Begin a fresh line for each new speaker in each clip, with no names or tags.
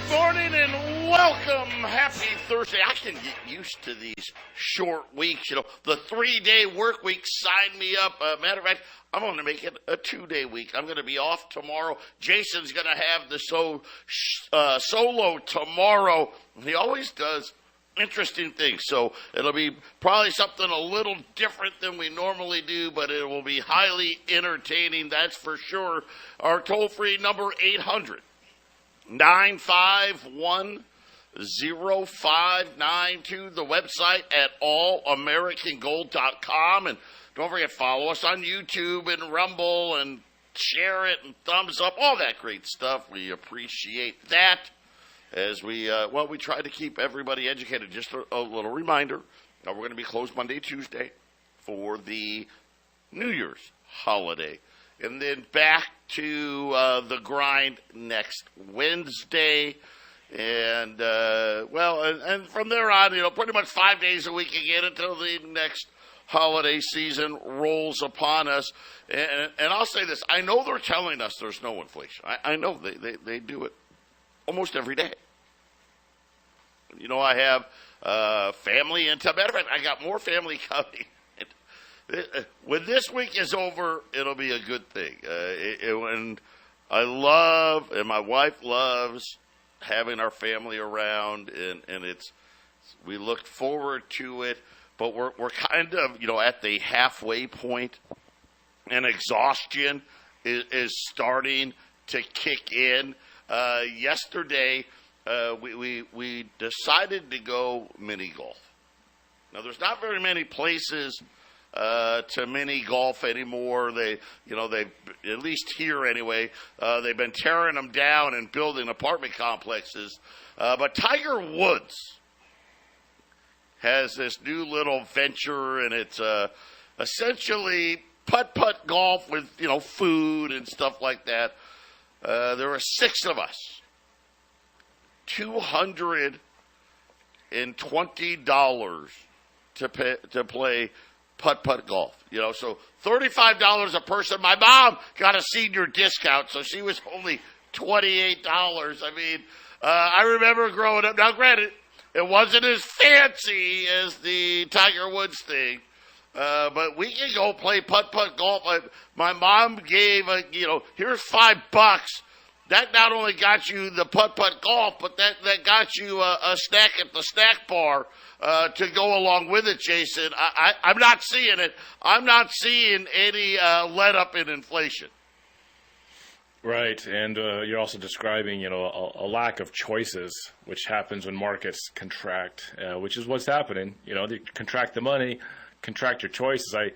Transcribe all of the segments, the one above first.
Morning and welcome. Happy Thursday. I can get used to these short weeks. You know, the 3-day work week signed me up. Matter of fact, I'm going to make it a 2-day week. I'm going to be off tomorrow. Jason's going to have the solo tomorrow. He always does interesting things. So it'll be probably something a little different than we normally do, but it will be highly entertaining. That's for sure. Our toll-free number 800-951-0592. The website at allamericangold.com. And don't forget, follow us on YouTube and Rumble and share it and thumbs up, all that great stuff. We appreciate that as we try to keep everybody educated. Just a little reminder, we're going to be closed Monday, Tuesday for the New Year's holiday. And then back to the grind next Wednesday. And, and from there on, pretty much 5 days a week again until the next holiday season rolls upon us. And I'll say this. I know they're telling us there's no inflation. I know they do it almost every day. I have family in town. Matter of fact, I got more family coming. When this week is over, it'll be a good thing. And I love, and my wife loves having our family around, and we look forward to it. But we're kind of, at the halfway point, and exhaustion is starting to kick in. Yesterday, we decided to go mini golf. Now, there's not very many places to mini golf anymore. They at least here anyway, they've been tearing them down and building apartment complexes. But Tiger Woods has this new little venture, and it's essentially putt-putt golf with, food and stuff like that. There are 6 of us. $220 to play putt-putt golf, so $35 a person. My mom got a senior discount, so she was only $28. I mean, I remember growing up. Now, granted, it wasn't as fancy as the Tiger Woods thing, but we can go play putt-putt golf. My mom gave, here's $5. That not only got you the putt-putt golf, but that got you a snack at the snack bar to go along with it, Jason. I'm not seeing it. I'm not seeing any let-up in inflation.
Right, and you're also describing, a lack of choices, which happens when markets contract, which is what's happening. They contract the money, contract your choices. I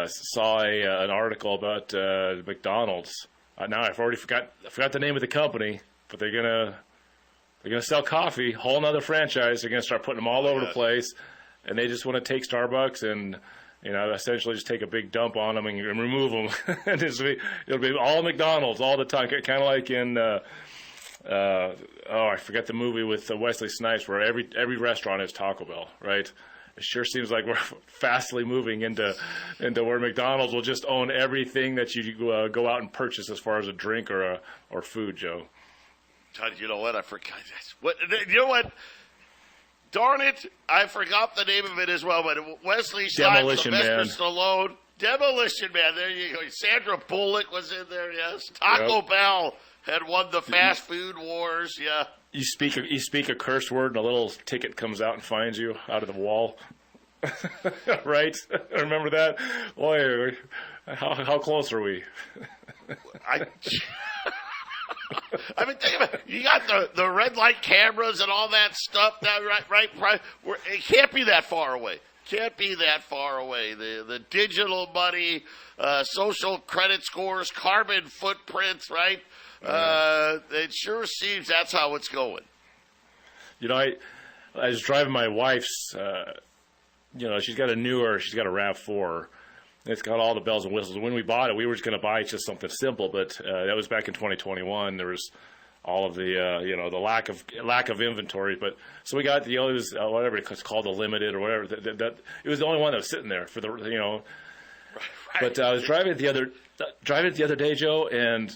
saw an article about McDonald's. Now I forgot the name of the company, but they're gonna sell coffee, whole nother franchise. They're gonna start putting them all over the place, and they just want to take Starbucks and essentially just take a big dump on them and remove them. And it'll be all McDonald's all the time, kind of like in I forget the movie with Wesley Snipes where every restaurant is Taco Bell, right? It sure seems like we're fastly moving into where McDonald's will just own everything that you go out and purchase as far as a drink or food, Joe.
You know what? I forgot. You know what? Darn it! I forgot the name of it as well. But Wesley Snipes, Sylvester Stallone, Demolition Man. There you go. Sandra Bullock was in there. Yes. Taco Bell had won the fast food wars. Yeah.
You speak a curse word, and a little ticket comes out and finds you out of the wall. Right? Remember that? Boy, how close are we?
I mean, think about it. You got the red light cameras and all that stuff. Right. It can't be that far away. The digital money, social credit scores, carbon footprints, right? It sure seems that's how it's going.
I was driving my wife's, she's got a RAV4. It's got all the bells and whistles. When we bought it, we were just going to buy just something simple, but that was back in 2021. There was all of the, the lack of inventory. But so we got it was whatever it's called, the limited or whatever. That it was the only one that was sitting there for the, Right. But I was driving it the other day, Joe, and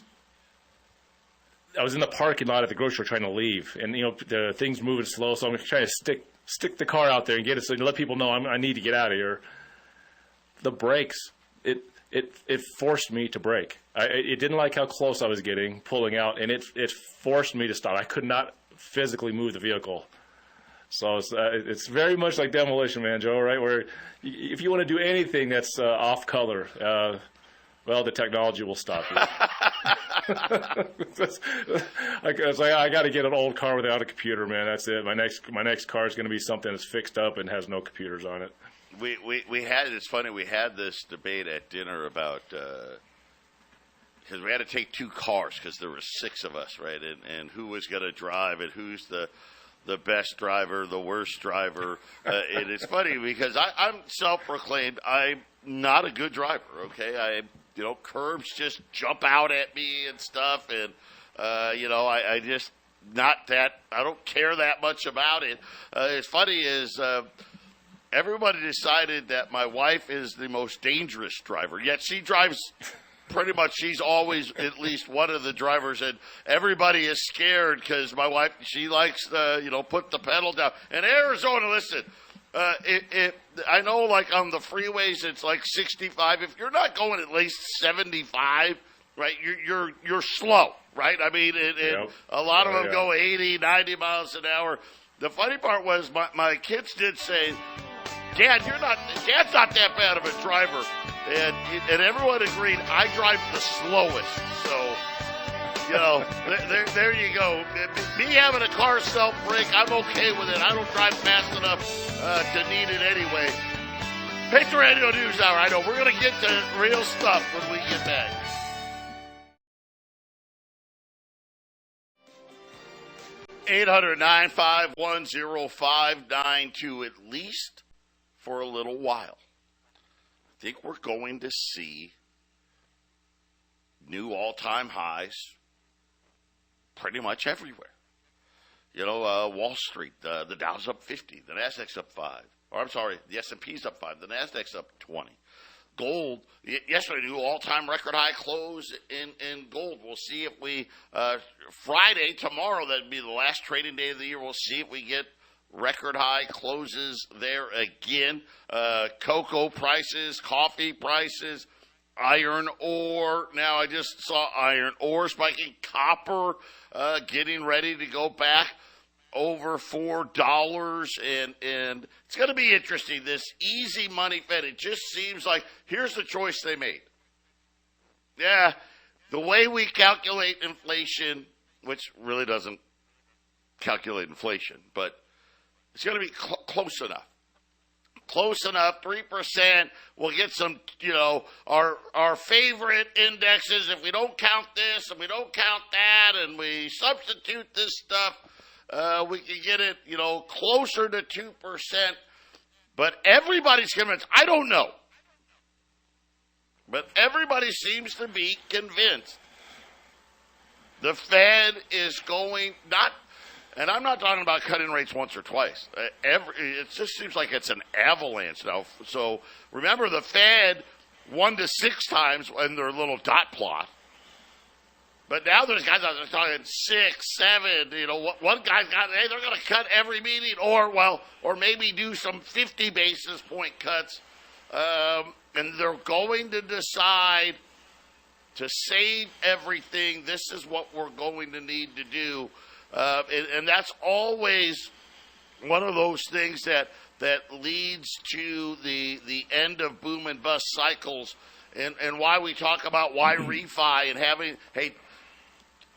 I was in the parking lot at the grocery store trying to leave, and the thing's moving slow, so I'm trying to stick the car out there and get it so to let people know I need to get out of here. The brakes, it forced me to brake. It didn't like how close I was getting, pulling out, and it forced me to stop. I could not physically move the vehicle. So it's very much like Demolition Man, Joe, right? Where if you want to do anything that's off color, well, the technology will stop you. I got to get an old car without a computer, man. That's it. My next car is going to be something that's fixed up and has no computers on it.
It's funny, we had this debate at dinner about because we had to take two cars because there were 6 of us, right? And who was going to drive and who's the best driver, the worst driver. And it's funny because I'm self-proclaimed. I'm not a good driver, okay? Curbs just jump out at me and stuff. And, I just not that – I don't care that much about it. It's funny is everybody decided that my wife is the most dangerous driver, yet she drives – pretty much, she's always at least one of the drivers, and everybody is scared because my wife, she likes to, put the pedal down. In Arizona, listen, I know, like on the freeways, it's like 65. If you're not going at least 75, right, you're slow, right? I mean, a lot of them go 80, 90 miles an hour. The funny part was my kids did say, Dad's not that bad of a driver. And everyone agreed I drive the slowest. So, there you go. Me having a car self-brake, I'm okay with it. I don't drive fast enough to need it anyway. Patriot Radio News Hour. I know. We're going to get to real stuff when we get back. (800-951-0592) at least for a little while. I think we're going to see new all-time highs pretty much everywhere. Wall Street, the Dow's up 50, the Nasdaq's up 5. Or I'm sorry, the S&P's up 5, the Nasdaq's up 20. Gold, yesterday, new all-time record high close in gold. We'll see if we, Friday, tomorrow, that'd be the last trading day of the year, we'll see if we get record high closes there again. Cocoa prices, coffee prices, iron ore. Now I just saw iron ore spiking. Copper getting ready to go back over $4. And it's going to be interesting. This easy money Fed, it just seems like here's the choice they made. Yeah, the way we calculate inflation, which really doesn't calculate inflation, but it's going to be close enough. Close enough, 3%. We'll get some, our favorite indexes. If we don't count this and we don't count that and we substitute this stuff, we can get it, closer to 2%. But everybody's convinced. I don't know. But everybody seems to be convinced the Fed is going not. And I'm not talking about cutting rates once or twice. It just seems like it's an avalanche now. So remember, the Fed 1 to 6 times in their little dot plot. But now there's guys out there talking 6, 7. One guy's got, hey, they're going to cut every meeting, or maybe do some 50 basis point cuts. And they're going to decide to save everything. This is what we're going to need to do. And that's always one of those things that leads to the end of boom and bust cycles, and why we talk about why refi and having, hey,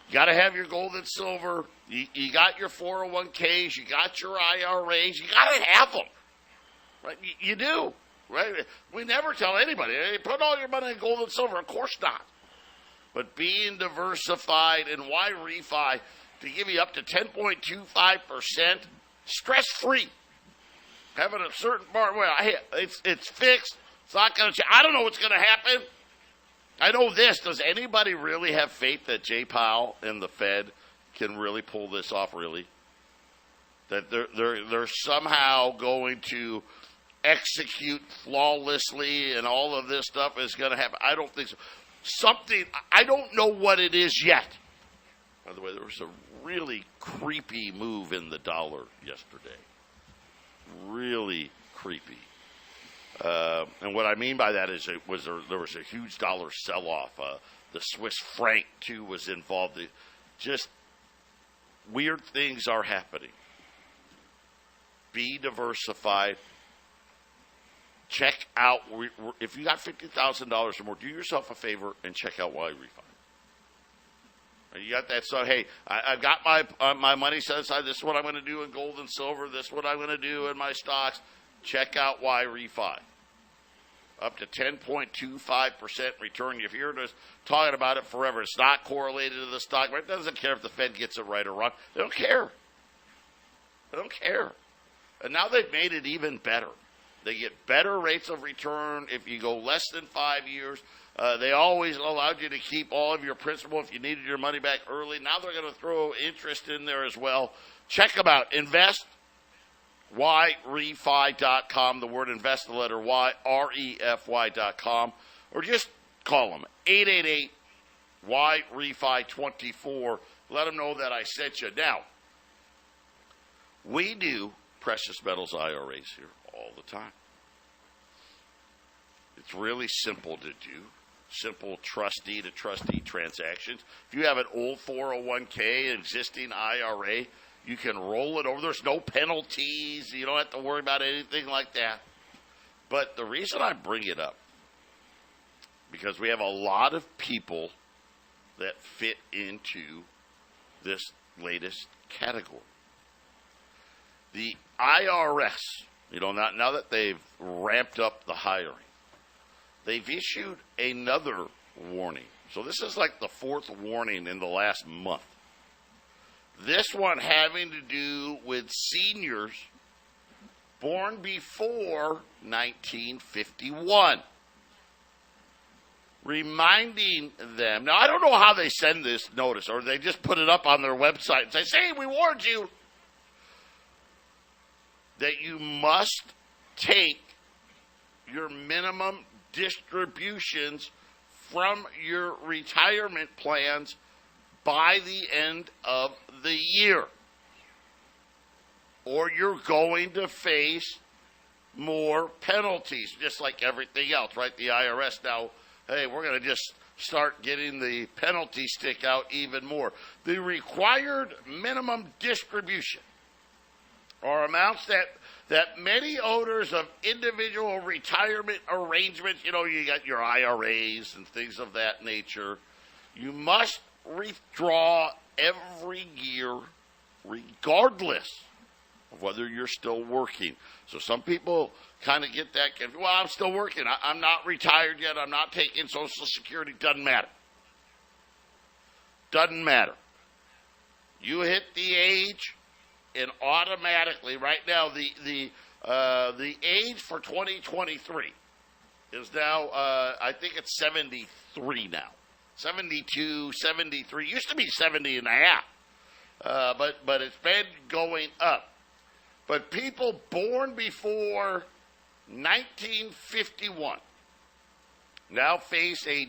you got to have your gold and silver, you got your 401ks, you got your IRAs, you got to have them, right? You do, right? We never tell anybody, hey, put all your money in gold and silver. Of course not. But being diversified, and why refi? To give you up to 10.25% stress-free. Having a certain part where it's fixed. It's not going to change. I don't know what's going to happen. I know this. Does anybody really have faith that Jay Powell and the Fed can really pull this off, really? That they're somehow going to execute flawlessly and all of this stuff is going to happen? I don't think so. I don't know what it is yet. By the way, there was a really creepy move in the dollar yesterday. Really creepy. And what I mean by that is there was a huge dollar sell-off. The Swiss franc, too, was involved. Just weird things are happening. Be diversified. Check out, if you got $50,000 or more, do yourself a favor and check out Y Refi. You got that, so hey, I've got my money set aside. This is what I'm going to do in gold and silver. This is what I'm going to do in my stocks. Check out Y Refi. Up to 10.25% return. You've heard us talking about it forever. It's not correlated to the stock market. It doesn't care if the Fed gets it right or wrong. They don't care. They don't care. And now they've made it even better. They get better rates of return if you go less than 5 years. They always allowed you to keep all of your principal if you needed your money back early. Now they're going to throw interest in there as well. Check them out. Invest. YRefi.com. The word invest, the letter Y, REFY.com. Or just call them. 888-YRefi24. Let them know that I sent you. Now, we do precious metals IRAs here all the time. It's really simple to do. Simple trustee to trustee transactions. If you have an old 401k, existing IRA, you can roll it over. There's no penalties. You don't have to worry about anything like that. But the reason I bring it up, because we have a lot of people that fit into this latest category. The IRS, now that they've ramped up the hiring, they've issued another warning. So this is like the fourth warning in the last month. This one having to do with seniors born before 1951. Reminding them, now I don't know how they send this notice, or they just put it up on their website and say, "Hey, we warned you," that you must take your minimum distributions from your retirement plans by the end of the year, or you're going to face more penalties, just like everything else, right? The IRS now, hey, we're going to just start getting the penalty stick out even more. The required minimum distribution are amounts that many owners of individual retirement arrangements, you got your IRAs and things of that nature, you must withdraw every year regardless of whether you're still working. So some people kind of get that, well, I'm still working. I'm not retired yet. I'm not taking Social Security. Doesn't matter. Doesn't matter. You hit the age, and automatically, right now, the age for 2023 is now, I think it's 73 now. 72, 73. Used to be 70 and a half. But it's been going up. But people born before 1951 now face a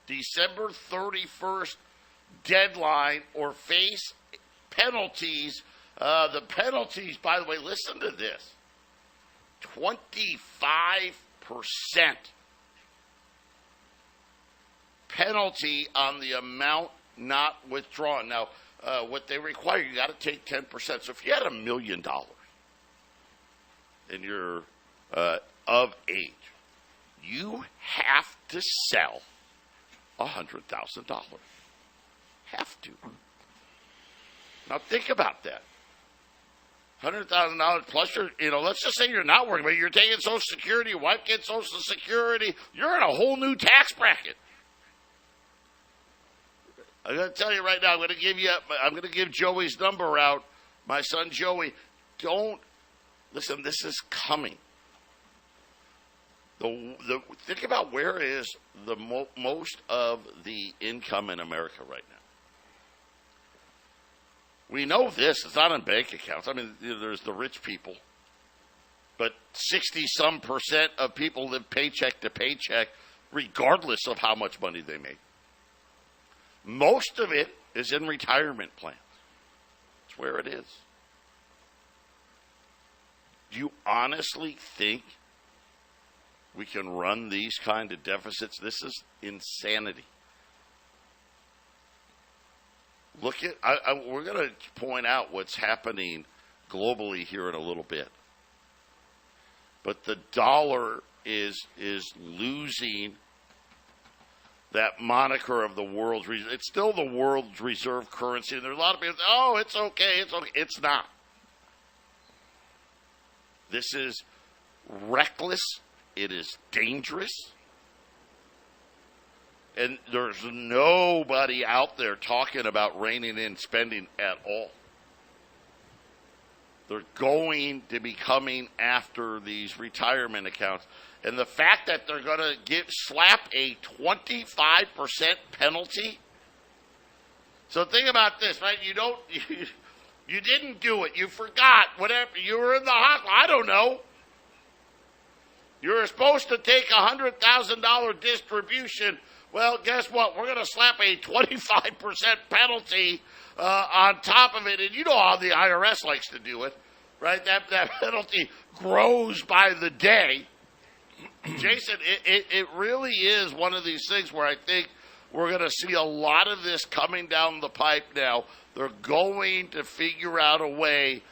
December 31st deadline or face penalties. The penalties, by the way, listen to this, 25% penalty on the amount not withdrawn. Now, what they require, you got to take 10%. So if you had $1 million and you're of age, you have to sell $100,000. Have to. Now think about that. $100,000 plus let's just say you're not working, but you're taking Social Security, your wife gets Social Security, you're in a whole new tax bracket. I'm going to tell you right now, I'm going to give Joey's number out. My son Joey, listen, this is coming. Think about where is the most of the income in America right now. We know this. It's not in bank accounts. I mean, there's the rich people. But 60-some% of people live paycheck to paycheck regardless of how much money they make. Most of it is in retirement plans. That's where it is. Do you honestly think we can run these kind of deficits? This is insanity. Look at, we're going to point out what's happening globally here in a little bit. But the dollar is losing that moniker of the world's reserve. It's still the world's reserve currency. And there's a lot of people say, oh, it's okay, it's okay. It's not. This is reckless. It is dangerous. And there's nobody out there talking about reining in spending at all. They're going to be coming after these retirement accounts. And the fact that they're going to slap a 25% penalty. So think about this, right? You didn't do it. You forgot. Whatever. You were in the hospital. I don't know. You were supposed to take a $100,000 distribution. Well, guess what? We're going to slap a 25% penalty on top of it. And you know how the IRS likes to do it, right? That penalty grows by the day. Jason, it really is one of these things where I think we're going to see a lot of this coming down the pipe now. They're going to figure out a way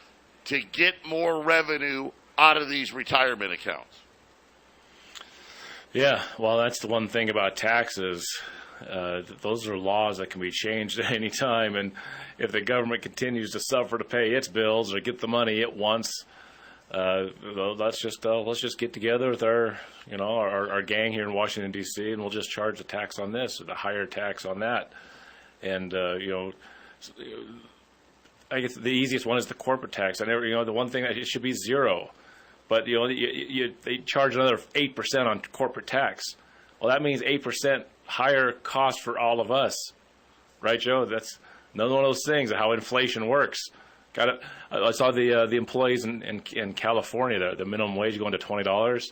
to get more revenue out of these retirement accounts.
Yeah, well, that's the one thing about taxes. Those are laws that can be changed at any time, and if the government continues to suffer to pay its bills or get the money it wants, let's just get together with our gang here in Washington D.C. and we'll just charge the tax on this or the higher tax on that, and I guess the easiest one is the corporate tax. The one thing that it should be zero. But they charge another 8% on corporate tax. Well, that means 8% higher cost for all of us, right, Joe? That's another one of those things of how inflation works. I saw the employees in California, the minimum wage going to $20.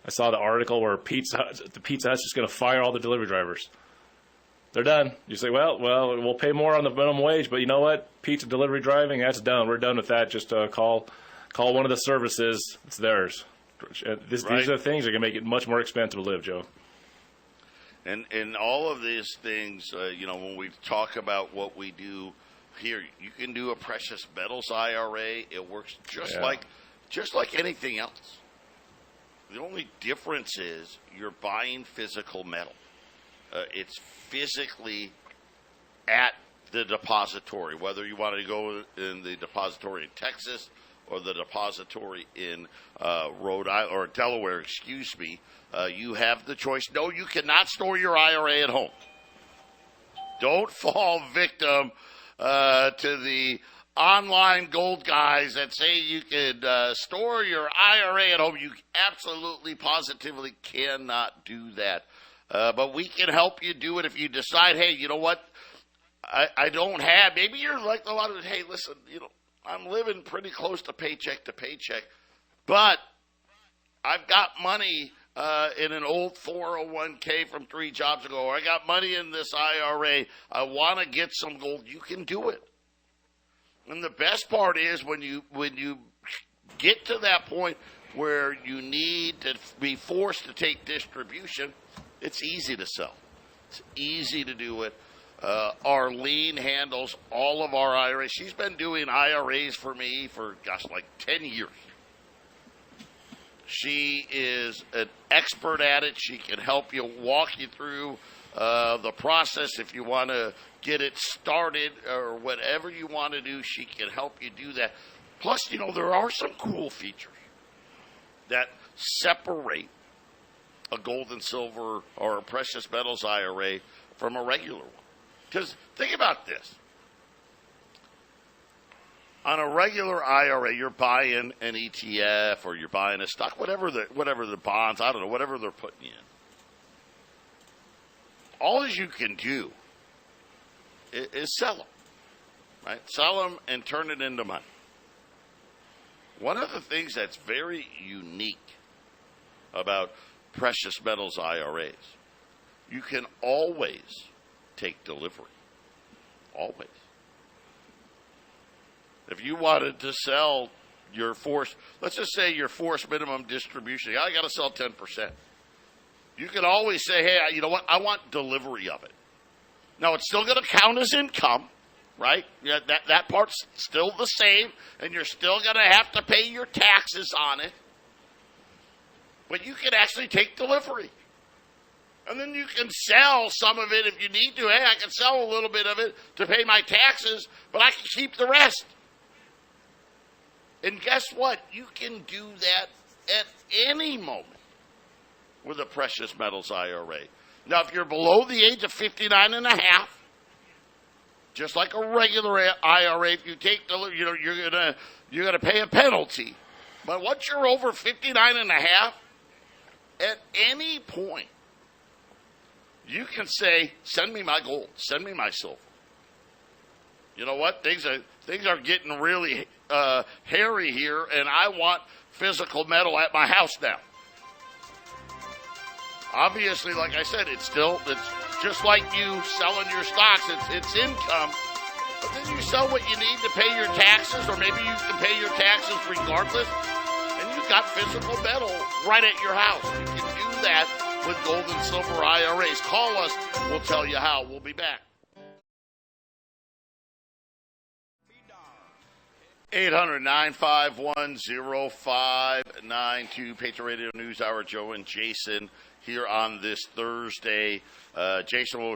I saw the article where the Pizza Hut's just going to fire all the delivery drivers. They're done. You say, well, we'll pay more on the minimum wage, but you know what? Pizza delivery driving, that's done. We're done with that. Just call one of the services. It's theirs. These are the things that are going to make it much more expensive to live, Joe.
And all of these things, when we talk about what we do here, you can do a precious metals IRA. It works just like anything else. The only difference is you're buying physical metal. It's physically at the depository, whether you want to go in the depository in Texas or the depository in Rhode Island or Delaware, you have the choice. No, you cannot store your IRA at home. Don't fall victim to the online gold guys that say you can store your IRA at home. You absolutely, positively cannot do that. But we can help you do it if you decide, hey, you know what? I don't have, maybe you're like a lot of, hey, listen, I'm living pretty close to paycheck, but I've got money in an old 401k from 3 jobs ago, or I got money in this IRA. I want to get some gold. You can do it. And the best part is when you get to that point where you need to be forced to take distribution, it's easy to sell. It's easy to do it. Arlene handles all of our IRAs. She's been doing IRAs for me for, like 10 years. She is an expert at it. She can help you, walk you through the process. If you want to get it started or whatever you want to do, she can help you do that. Plus, there are some cool features that separate a gold and silver or a precious metals IRA from a regular one. Because think about this. On a regular IRA, you're buying an ETF or you're buying a stock, whatever the bonds, I don't know, whatever they're putting in. All you can do is sell them, right? Sell them and turn it into money. One of the things that's very unique about precious metals IRAs, you can always take delivery. Always. If you wanted to sell your force, let's just say your force minimum distribution, I got to sell 10%. You can always say, hey, you know what? I want delivery of it. Now, it's still going to count as income, right? Yeah, that part's still the same, and you're still going to have to pay your taxes on it. But you can actually take delivery. And then you can sell some of it if you need to. Hey, I can sell a little bit of it to pay my taxes, but I can keep the rest. And guess what? You can do that at any moment with a precious metals IRA. Now, if you're below the age of 59 and a half, just like a regular IRA, if you take delivery, you're gonna pay a penalty. But once you're over 59 and a half, at any point, you can say, send me my gold, send me my silver. You know what? Things are getting really hairy here, and I want physical metal at my house now. Obviously, like I said, it's just like you selling your stocks. It's income, but then you sell what you need to pay your taxes, or maybe you can pay your taxes regardless, and you've got physical metal right at your house. You can do that with gold and silver IRAs. Call us. We'll tell you how. We'll be back. 800-951-0592. Patriot Radio News Hour. Joe and Jason here on this Thursday. Jason will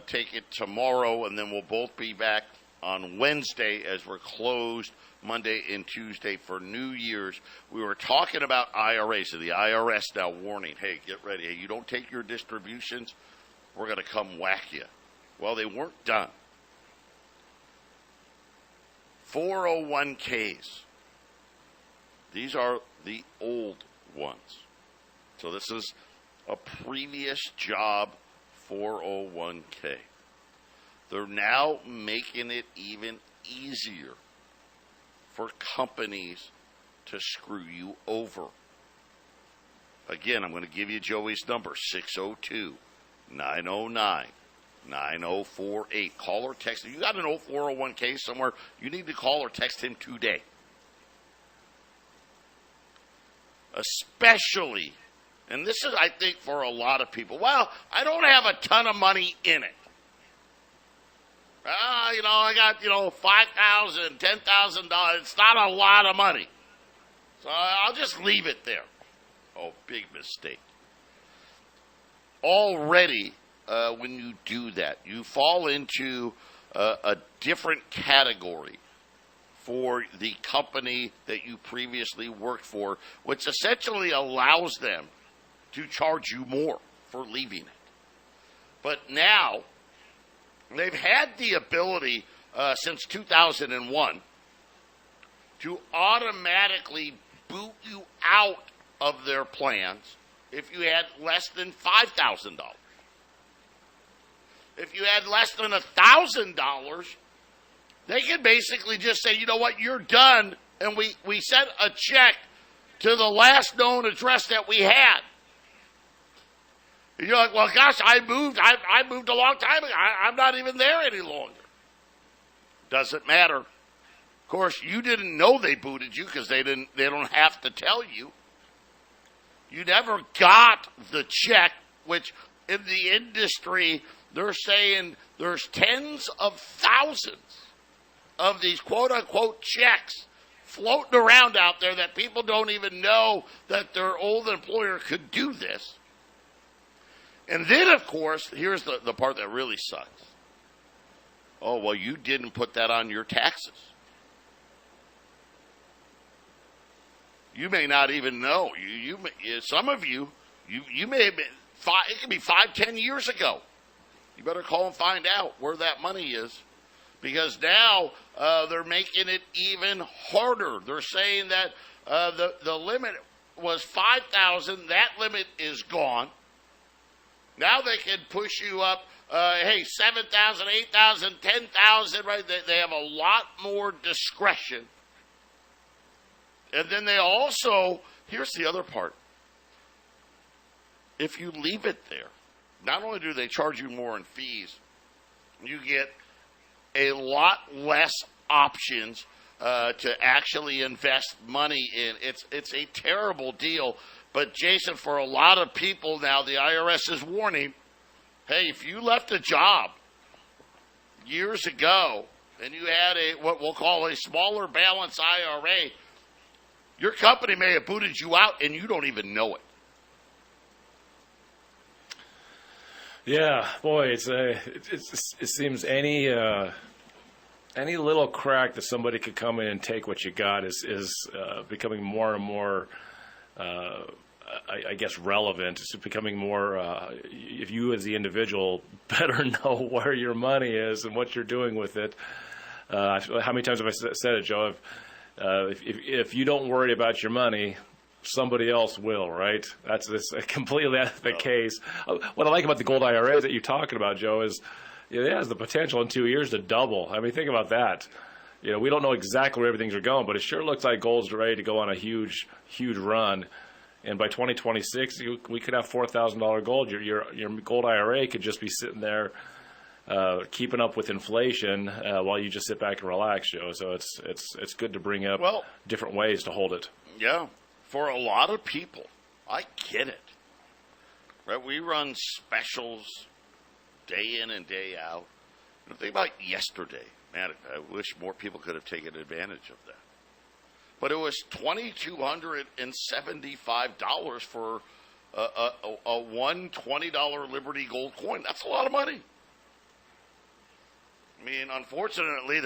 take it tomorrow, and then we'll both be back on Wednesday as we're closed Monday and Tuesday for New Year's. We were talking about IRAs, so the IRS now warning, hey, get ready. Hey, you don't take your distributions, we're going to come whack you. Well, they weren't done. 401ks. These are the old ones. So this is a previous job 401k. They're now making it even easier for companies to screw you over. Again, I'm going to give you Joey's number, 602-909-9048. Call or text. If you got an old 401k somewhere, you need to call or text him today. Especially, and this is, I think, for a lot of people, well, I don't have a ton of money in it. I got, $5,000, $10,000. It's not a lot of money. So I'll just leave it there. Oh, big mistake. Already, when you do that, you fall into a different category for the company that you previously worked for, which essentially allows them to charge you more for leaving it. But now, they've had the ability since 2001 to automatically boot you out of their plans if you had less than $5,000. If you had less than $1,000, they can basically just say, you know what, you're done, and we sent a check to the last known address that we had. You're like, well, gosh, I moved a long time ago. I'm not even there any longer. Doesn't matter. Of course, you didn't know they booted you because they don't have to tell you. You never got the check, which in the industry, they're saying there's tens of thousands of these quote-unquote checks floating around out there that people don't even know that their old employer could do this. And then, of course, here's the part that really sucks. Oh, well, you didn't put that on your taxes. You may not even know. Some of you may have been, it could be 5-10 years ago. You better call and find out where that money is. Because now they're making it even harder. They're saying that the limit was $5,000. That limit is gone. Now they can push you up, hey, $7,000, $8,000, $10,000, right? They have a lot more discretion. And then they also, here's the other part. If you leave it there, not only do they charge you more in fees, you get a lot less options to actually invest money in. It's a terrible deal. But, Jason, for a lot of people now, the IRS is warning, hey, if you left a job years ago and you had what we'll call a smaller balance IRA, your company may have booted you out and you don't even know it.
Yeah, boy, it seems any little crack that somebody could come in and take what you got is becoming more and more, I guess, relevant. It's becoming more, if you as the individual better know where your money is and what you're doing with it. How many times have I said it, Joe? If you don't worry about your money, somebody else will, right? That's completely the case. What I like about the gold IRAs that you're talking about, Joe, is it has the potential in 2 years to double. I mean, think about that. We don't know exactly where everything's going, but it sure looks like gold's ready to go on a huge, huge run. And by 2026, we could have $4,000 gold. Your gold IRA could just be sitting there keeping up with inflation while you just sit back and relax, Joe. So it's good to bring up different ways to hold it.
Yeah. For a lot of people, I get it. Right? We run specials day in and day out. Think about yesterday. Man, I wish more people could have taken advantage of that. But it was $2,275 for a one $20 Liberty Gold coin. That's a lot of money. I mean, unfortunately,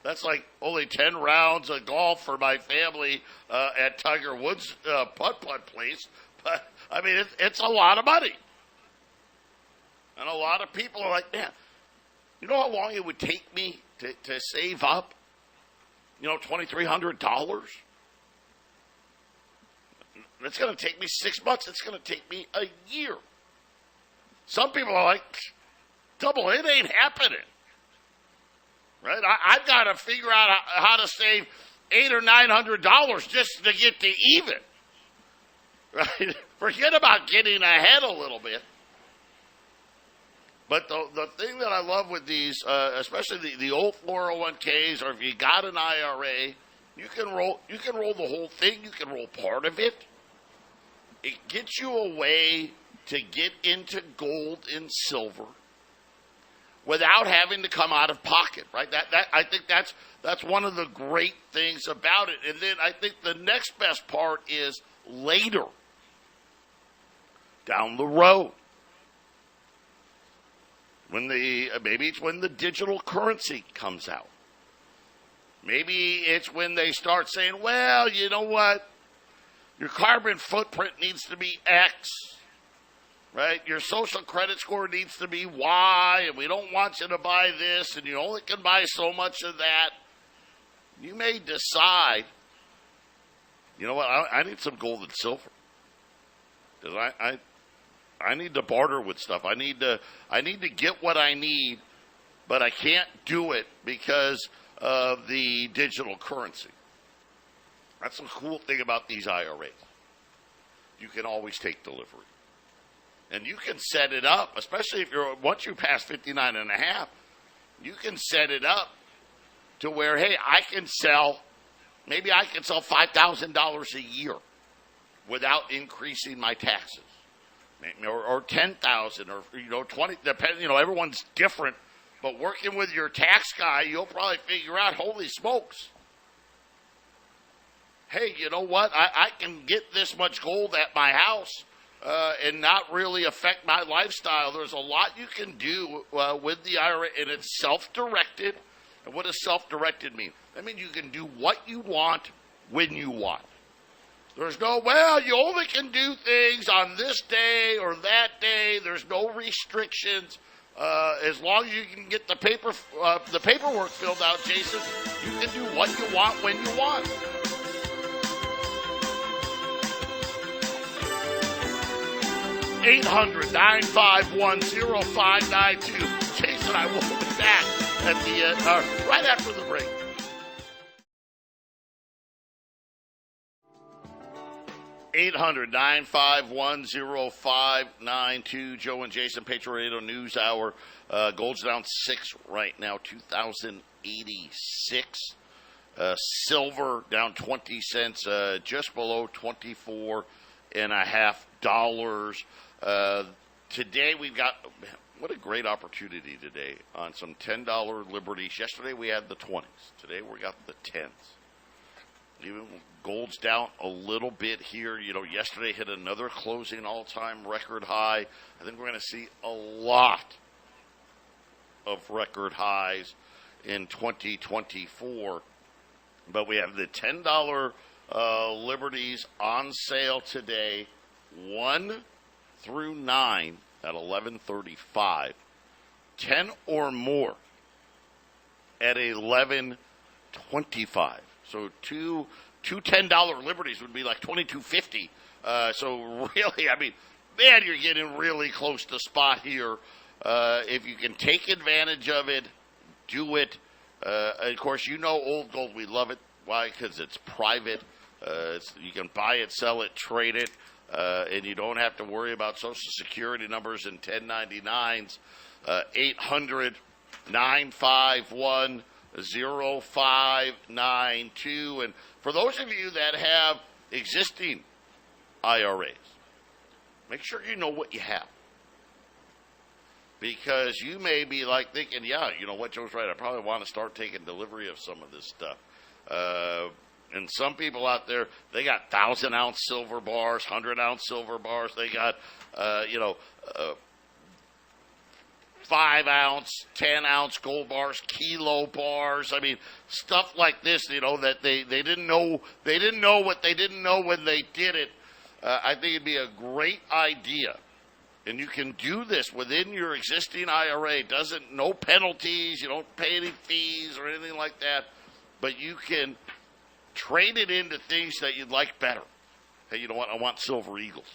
that's like only 10 rounds of golf for my family at Tiger Woods' putt-putt place. But, I mean, it's a lot of money. And a lot of people are like, man, you know how long it would take me to save up, $2,300? It's going to take me 6 months. It's going to take me a year. Some people are like, double, it ain't happening. Right? I've got to figure out how to save $800 or $900 just to get to even. Right? Forget about getting ahead a little bit. But the thing that I love with these, especially the old 401ks, or if you got an IRA, you can roll the whole thing. You can roll part of it. It gets you a way to get into gold and silver without having to come out of pocket, right? That I think that's one of the great things about it. And then I think the next best part is later, down the road, maybe it's when the digital currency comes out. Maybe it's when they start saying, well, you know what? Your carbon footprint needs to be X. Right? Your social credit score needs to be Y, and we don't want you to buy this, and you only can buy so much of that. You may decide, you know what, I need some gold and silver. Because I need to barter with stuff. I need to get what I need, but I can't do it because of the digital currency. That's the cool thing about these IRAs. You can always take delivery. And you can set it up, especially if once you pass 59 and a half, you can set it up to where, hey, maybe I can sell $5,000 a year without increasing my taxes, or $10,000, or 20. Depending, everyone's different. But working with your tax guy, you'll probably figure out, holy smokes. Hey, you know what? I can get this much gold at my house. And not really affect my lifestyle. There's a lot you can do with the IRA, and it's self-directed. And what does self-directed mean? That means you can do what you want when you want. There's no, you only can do things on this day or that day. There's no restrictions. As long as you can get the paperwork filled out, Jason, you can do what you want when you want. (800-951-0592). Jason, I will be back at the right after the break. 800-951-0592. Joe and Jason, Patriot Radio News Hour. Gold's down 6 right now, 2,086. Silver down 20 cents, just below $24.50. Today we've got, what a great opportunity today on some $10 liberties. Yesterday we had the 20s. Today we got the 10s. Even gold's down a little bit here. You know, yesterday hit another closing all-time record high. I think we're going to see a lot of record highs in 2024. But we have the $10 liberties on sale today, 1 through 9 at $11.35. 10 or more at $11.25. So two $10 liberties would be like $22.50. So really, I mean, man, you're getting really close to spot here. If you can take advantage of it, do it. Of course, you know old gold, we love it. Why? Because it's private. You can buy it, sell it, trade it, and you don't have to worry about Social Security numbers and 1099s. 800-951-0592. And for those of you that have existing IRAs, make sure you know what you have. Because you may be like thinking, yeah, you know what, Joe's right, I probably want to start taking delivery of some of this stuff. And some people out there, they got 1,000-ounce silver bars, 100-ounce silver bars. They got, 5-ounce, 10-ounce gold bars, kilo bars. I mean, stuff like this, you know, that they didn't know. They didn't know what they didn't know when they did it. I think it'd be a great idea. And you can do this within your existing IRA. No penalties. You don't pay any fees or anything like that. But you can trade it into things that you'd like better. Hey, you know what? I want silver eagles.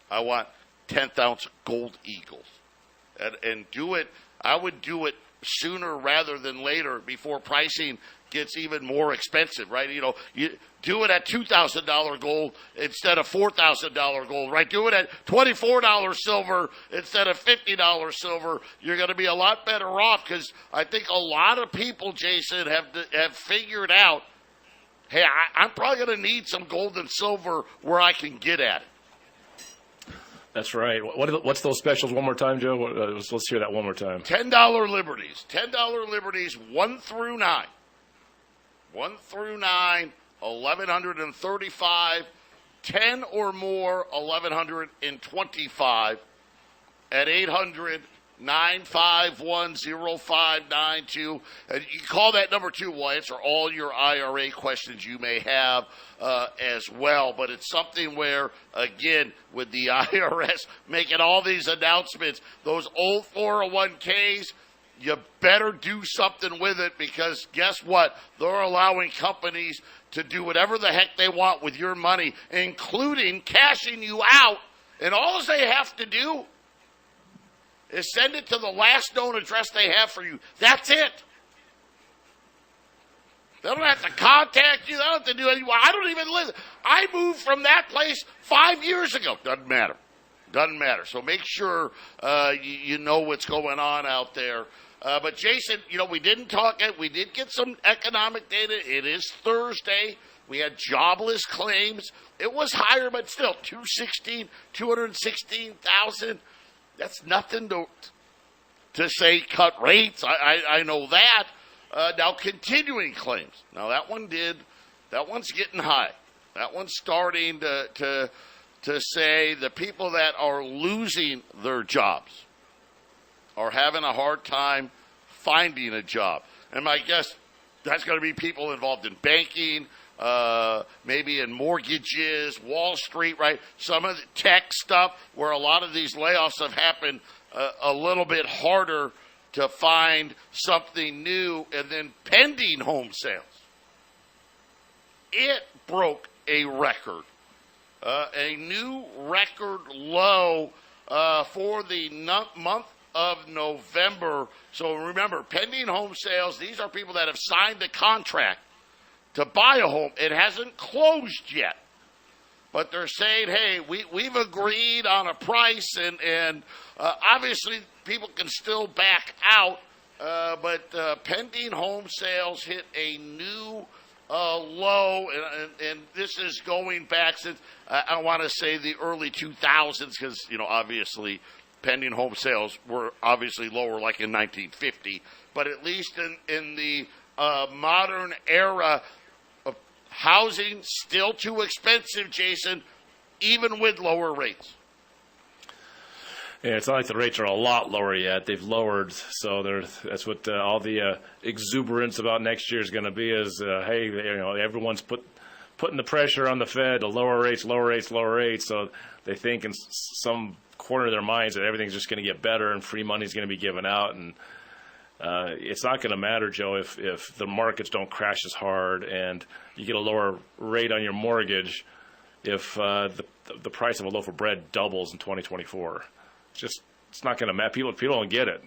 I want 10th-ounce gold eagles. And do it. I would do it sooner rather than later before pricing gets even more expensive, right? You know, you do it at $2,000 gold instead of $4,000 gold, right? Do it at $24 silver instead of $50 silver. You're going to be a lot better off because I think a lot of people, Jason, have figured out, hey, I'm probably going to need some gold and silver where I can get at it.
That's right. What's those specials one more time, Joe? Let's hear that one more time.
$10 liberties. $10 liberties, 1 through 9. 1 through 9, 1,135. 10 or more, 1,125. At 800-951-0592. And you call that number too. We'll answer all your IRA questions you may have as well. But it's something where, again, with the IRS making all these announcements, those old 401ks, you better do something with it because guess what? They're allowing companies to do whatever the heck they want with your money, including cashing you out. And all they have to do is send it to the last known address they have for you. That's it. They don't have to contact you. They don't have to do anything. I don't even live. I moved from that place 5 years ago. Doesn't matter. Doesn't matter. So make sure you know what's going on out there. But Jason, you know, we didn't talk. We did get some economic data. It is Thursday. We had jobless claims. It was higher, but still 216,000. That's nothing to say cut rates. I know that. Now continuing claims. Now that one's getting high. That one's starting to say the people that are losing their jobs are having a hard time finding a job. And my guess, that's going to be people involved in banking, maybe in mortgages, Wall Street, right? Some of the tech stuff where a lot of these layoffs have happened a little bit harder to find something new. And then pending home sales. It broke a record, a new record low for the month of November. So remember, pending home sales, these are people that have signed a contract to buy a home. It hasn't closed yet. but they're saying, hey, we've agreed on a price, and obviously people can still back out, but pending home sales hit a new low, and this is going back since, I want to say, the early 2000s, because, obviously pending home sales were obviously lower like in 1950, but at least in the modern era, housing still too expensive, Jason, even with lower rates.
Yeah, it's not like the rates are a lot lower yet. They've lowered, so that's what all the exuberance about next year is going to be. Is hey, everyone's putting the pressure on the Fed to lower rates, lower rates, lower rates. So they think in some corner of their minds that everything's just going to get better and free money is going to be given out, and it's not going to matter, Joe, if the markets don't crash as hard and you get a lower rate on your mortgage if the price of a loaf of bread doubles in 2024. It's not going to matter. People don't get it.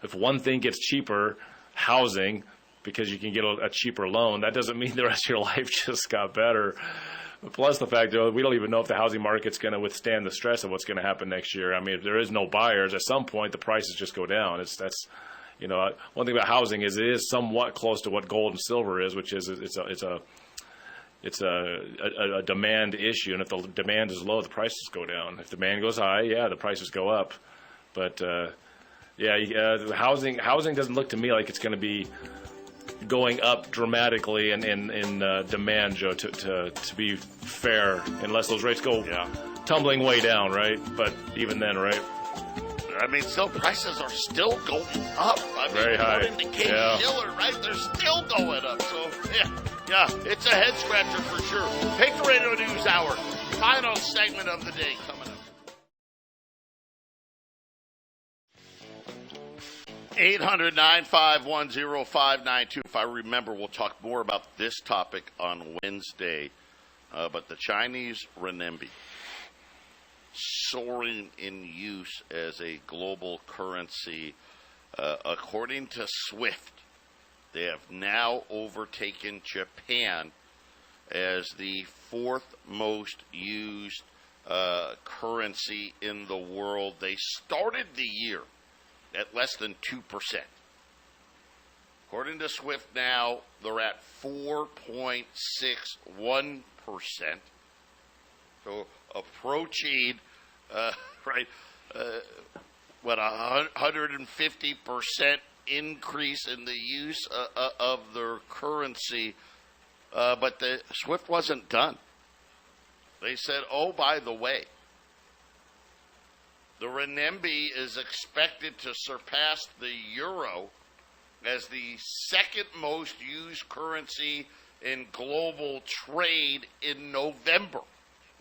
If one thing gets cheaper, housing, because you can get a cheaper loan, that doesn't mean the rest of your life just got better. Plus the fact that we don't even know if the housing market's going to withstand the stress of what's going to happen next year. I mean, if there is no buyers, at some point the prices just go down. One thing about housing is it is somewhat close to what gold and silver is, which is it's a demand issue, and if the demand is low, the prices go down. If demand goes high, the prices go up. But the housing doesn't look to me like it's going to be going up dramatically in demand, Joe. To be fair, unless those rates go tumbling way down, right? But even then, right?
I mean, still prices are still going up. I mean,
very high.
According to Katie Schiller, right? They're still going up. So yeah, it's a head scratcher for sure. Take the Radio News Hour. Final segment of the day coming up. 800-951-0592. If I remember, we'll talk more about this topic on Wednesday. But the Chinese renminbi soaring in use as a global currency. According to SWIFT, they have now overtaken Japan as the fourth most used currency in the world. They started the year at less than 2%. According to SWIFT now, they're at 4.61%. So approaching, 150% increase in the use of their currency. But the SWIFT wasn't done. They said, oh, by the way, the renminbi is expected to surpass the euro as the second most used currency in global trade in November.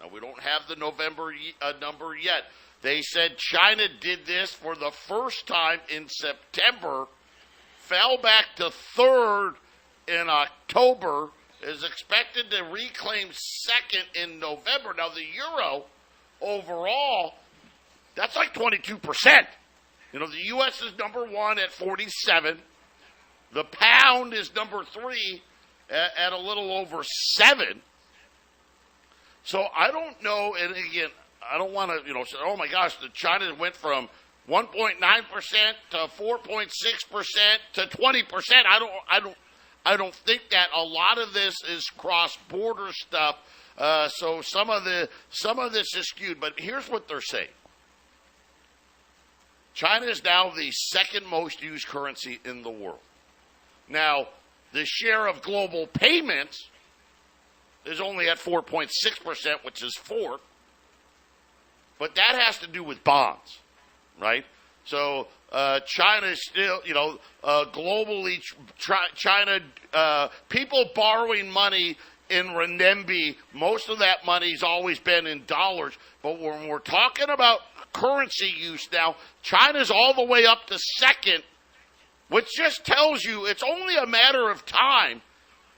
Now, we don't have the November number yet. They said China did this for the first time in September, fell back to third in October, is expected to reclaim second in November. Now, the euro overall, that's like 22%. The U.S. is number one at 47. The pound is number three at a little over 7. So I don't know, and again, I don't want to, say, oh my gosh, the China went from 1.9% to 4.6% to 20%. I don't think that. A lot of this is cross-border stuff. So some of this is skewed. But here's what they're saying: China is now the second most used currency in the world. Now, the share of global payments is only at 4.6%, which is fourth. But that has to do with bonds, right? So China is still, globally, China, people borrowing money in renminbi, most of that money's always been in dollars. But when we're talking about currency use now, China's all the way up to second, which just tells you it's only a matter of time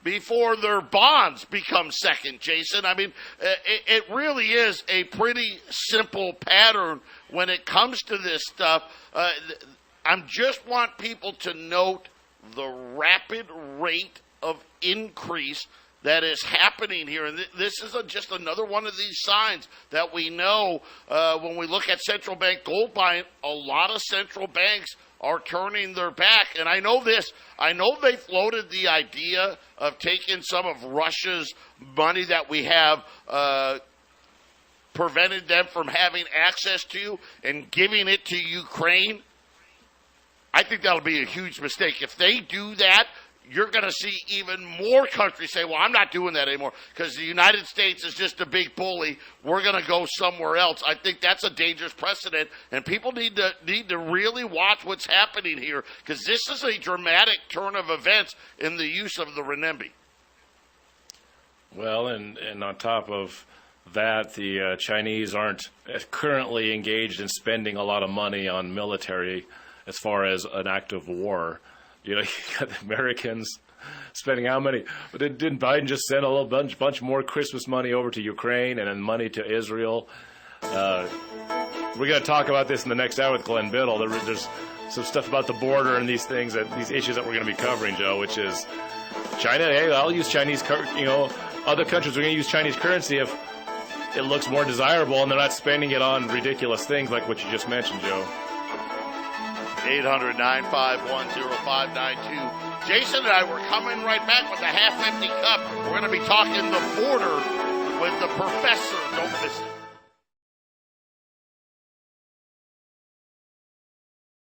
before their bonds become second, Jason. I mean, it really is a pretty simple pattern when it comes to this stuff. I just want people to note the rapid rate of increase that is happening here. And this is just another one of these signs that we know when we look at central bank gold buying, a lot of central banks are turning their back. And I know this. I know they floated the idea of taking some of Russia's money that we have prevented them from having access to and giving it to Ukraine. I think that'll be a huge mistake. If they do that, you're going to see even more countries say, well, I'm not doing that anymore because the United States is just a big bully. We're going to go somewhere else. I think that's a dangerous precedent, and people need to really watch what's happening here because this is a dramatic turn of events in the use of the renminbi.
Well, and on top of that, the Chinese aren't currently engaged in spending a lot of money on military as far as an act of war. You know, you got the Americans spending how many? But didn't Biden just send a little bunch more Christmas money over to Ukraine and then money to Israel? We're going to talk about this in the next hour with Glenn Biddle. There's some stuff about the border and these things, these issues that we're going to be covering, Joe, which is China. Hey, I'll use Chinese, other countries are going to use Chinese currency if it looks more desirable and they're not spending it on ridiculous things like what you just mentioned, Joe.
800-951-0592. Jason and I were coming right back with a half-empty cup. We're going to be talking the border with the professor. Don't miss it.